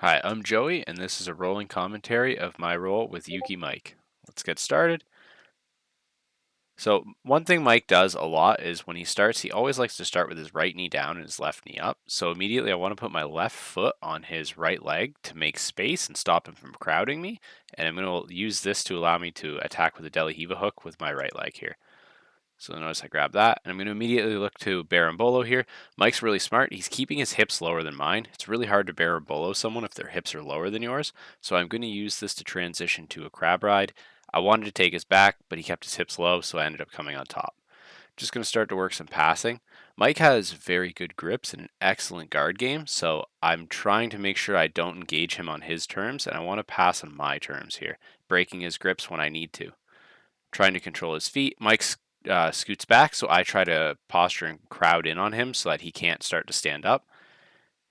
Hi, I'm Joey, and this is a rolling commentary of my role with Uke Mike. Let's get started. So, one thing Mike does a lot is when he starts, he always likes to start with his right knee down and his left knee up. So, immediately I want to put my left foot on his right leg to make space and stop him from crowding me. And I'm going to use this to allow me to attack with a Deli Hiva hook with my right leg here. So notice I grab that, and I'm going to immediately look to Berimbolo here. Mike's really smart. He's keeping his hips lower than mine. It's really hard to Berimbolo someone if their hips are lower than yours, so I'm going to use this to transition to a crab ride. I wanted to take his back, but he kept his hips low, so I ended up coming on top. Just going to start to work some passing. Mike has very good grips and an excellent guard game, so I'm trying to make sure I don't engage him on his terms, and I want to pass on my terms here, breaking his grips when I need to. Trying to control his feet. Mike scoots back, so I try to posture and crowd in on him so that he can't start to stand up.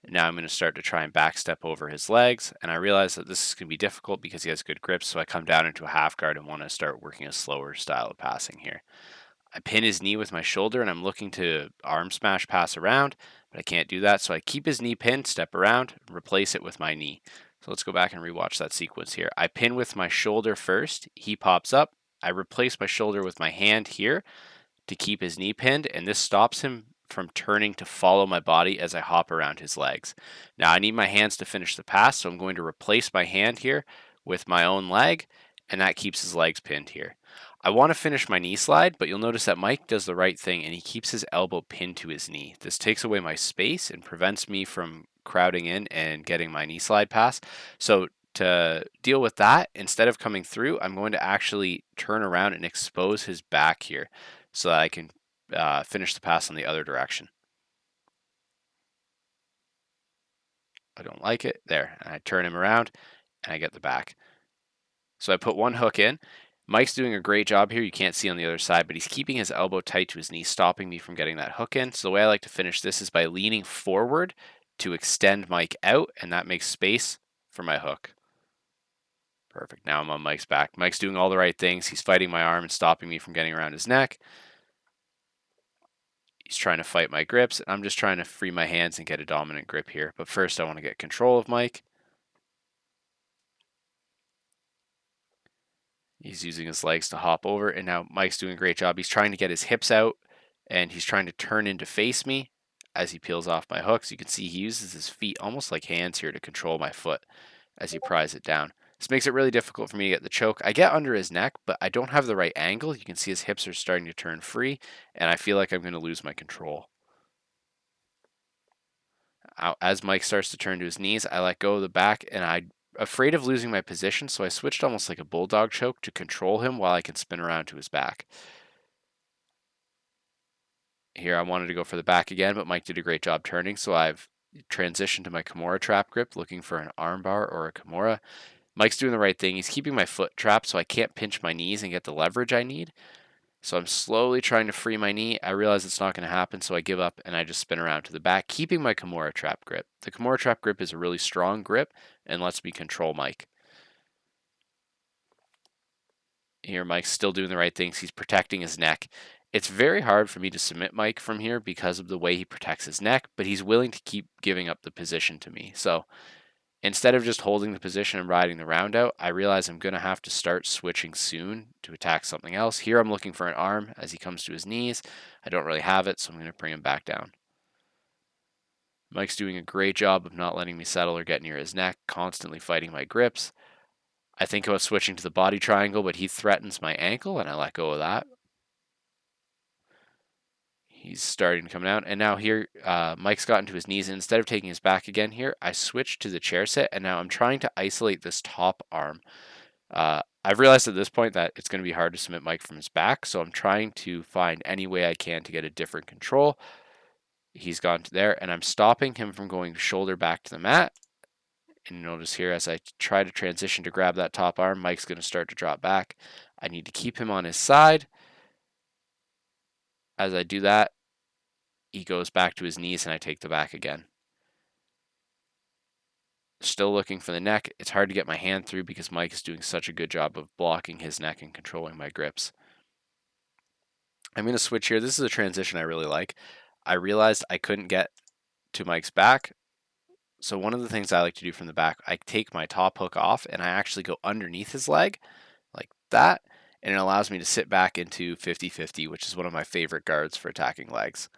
Now I'm going to start to try and backstep over his legs, and I realize that this is going to be difficult because he has good grips, so I come down into a half guard and want to start working a slower style of passing here. I pin his knee with my shoulder, and I'm looking to arm smash pass around, but I can't do that, so I keep his knee pinned, step around, and replace it with my knee. So let's go back and rewatch that sequence here. I pin with my shoulder first, he pops up, I replace my shoulder with my hand here to keep his knee pinned, and this stops him from turning to follow my body as I hop around his legs. Now I need my hands to finish the pass, so I'm going to replace my hand here with my own leg, and that keeps his legs pinned here. I want to finish my knee slide, but you'll notice that Mike does the right thing and he keeps his elbow pinned to his knee. This takes away my space and prevents me from crowding in and getting my knee slide pass. So to deal with that, instead of coming through, I'm going to actually turn around and expose his back here so that I can finish the pass on the other direction. I don't like it. There. And I turn him around and I get the back. So I put one hook in. Mike's doing a great job here. You can't see on the other side, but he's keeping his elbow tight to his knee, stopping me from getting that hook in. So the way I like to finish this is by leaning forward to extend Mike out, and that makes space for my hook. Perfect. Now I'm on Mike's back. Mike's doing all the right things. He's fighting my arm and stopping me from getting around his neck. He's trying to fight my grips. I'm just trying to free my hands and get a dominant grip here. But first, I want to get control of Mike. He's using his legs to hop over, and now Mike's doing a great job. He's trying to get his hips out, and he's trying to turn in to face me as he peels off my hooks. You can see he uses his feet almost like hands here to control my foot as he pries it down. This makes it really difficult for me to get the choke. I get under his neck, but I don't have the right angle. You can see his hips are starting to turn free, and I feel like I'm going to lose my control. As Mike starts to turn to his knees, I let go of the back, and I'm afraid of losing my position, so I switched almost like a bulldog choke to control him while I can spin around to his back. Here I wanted to go for the back again, but Mike did a great job turning, so I've transitioned to my Kimura trap grip, looking for an armbar or a Kimura. Mike's doing the right thing. He's keeping my foot trapped so I can't pinch my knees and get the leverage I need. So I'm slowly trying to free my knee. I realize it's not going to happen, so I give up and I just spin around to the back, keeping my Kimura trap grip. The Kimura trap grip is a really strong grip and lets me control Mike. Here, Mike's still doing the right things. He's protecting his neck. It's very hard for me to submit Mike from here because of the way he protects his neck, but he's willing to keep giving up the position to me. So instead of just holding the position and riding the round out, I realize I'm going to have to start switching soon to attack something else. Here I'm looking for an arm as he comes to his knees. I don't really have it, so I'm going to bring him back down. Mike's doing a great job of not letting me settle or get near his neck, constantly fighting my grips. I think about switching to the body triangle, but he threatens my ankle, and I let go of that. He's starting to come down, and now here, Mike's gotten to his knees, and instead of taking his back again here, I switched to the chair sit, and now I'm trying to isolate this top arm. I've realized at this point that it's going to be hard to submit Mike from his back, so I'm trying to find any way I can to get a different control. He's gone to there, and I'm stopping him from going shoulder back to the mat. And notice here, as I try to transition to grab that top arm, Mike's going to start to drop back. I need to keep him on his side. As I do that, he goes back to his knees, and I take the back again. Still looking for the neck. It's hard to get my hand through because Mike is doing such a good job of blocking his neck and controlling my grips. I'm going to switch here. This is a transition I really like. I realized I couldn't get to Mike's back, So one of the things I like to do from the back, I take my top hook off and I actually go underneath his leg like that, and it allows me to sit back into 50-50, which is one of my favorite guards for attacking legs.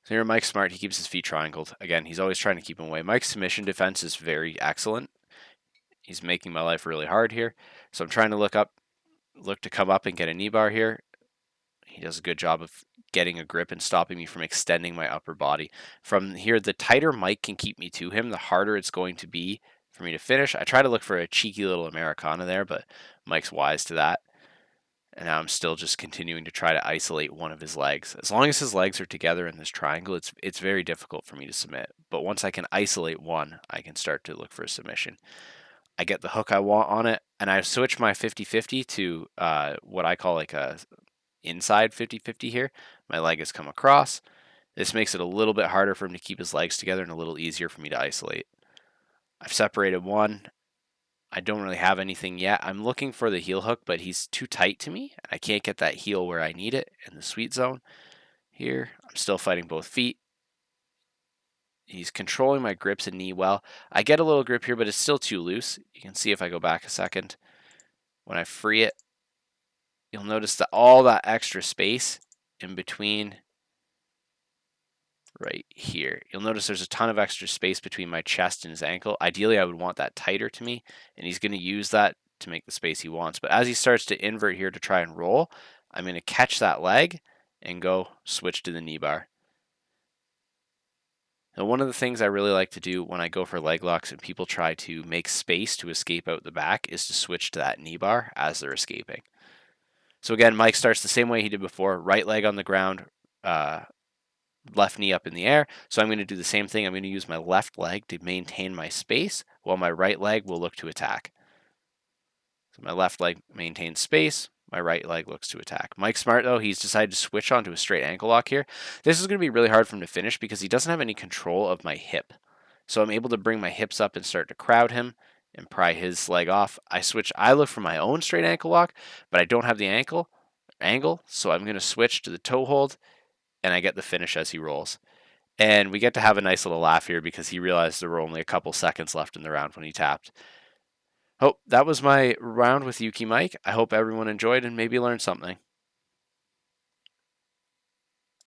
So here Mike's smart. He keeps his feet triangled. Again, he's always trying to keep him away. Mike's submission defense is very excellent. He's making my life really hard here. So I'm trying to look to come up and get a knee bar here. He does a good job of getting a grip and stopping me from extending my upper body. From here, the tighter Mike can keep me to him, the harder it's going to be for me to finish. I try to look for a cheeky little Americana there, but Mike's wise to that. And now I'm still just continuing to try to isolate one of his legs. As long as his legs are together in this triangle, it's very difficult for me to submit. But once I can isolate one, I can start to look for a submission. I get the hook I want on it, and I switch my 50-50 to what I call like a inside 50-50 here. My leg has come across. This makes it a little bit harder for him to keep his legs together and a little easier for me to isolate. I've separated one. I don't really have anything yet. I'm looking for the heel hook, but he's too tight to me. I can't get that heel where I need it in the sweet zone. Here, I'm still fighting both feet. He's controlling my grips and knee well. I get a little grip here, but it's still too loose. You can see if I go back a second. When I free it, you'll notice that all that extra space in between right here. You'll notice there's a ton of extra space between my chest and his ankle. Ideally, I would want that tighter to me, and he's going to use that to make the space he wants. But as he starts to invert here to try and roll, I'm going to catch that leg and go switch to the knee bar. Now, one of the things I really like to do when I go for leg locks and people try to make space to escape out the back is to switch to that knee bar as they're escaping. So again, Mike starts the same way he did before, right leg on the ground, left knee up in the air. So I'm going to do the same thing. I'm going to use my left leg to maintain my space while my right leg will look to attack. So my left leg maintains space. My right leg looks to attack. Mike's smart, though. He's decided to switch onto a straight ankle lock here. This is going to be really hard for him to finish because he doesn't have any control of my hip. So I'm able to bring my hips up and start to crowd him and pry his leg off. I look for my own straight ankle lock, but I don't have the angle, so I'm going to switch to the toe hold, and I get the finish as he rolls. And we get to have a nice little laugh here because he realized there were only a couple seconds left in the round when he tapped. Oh, that was my round with Uke Mike. I hope everyone enjoyed and maybe learned something.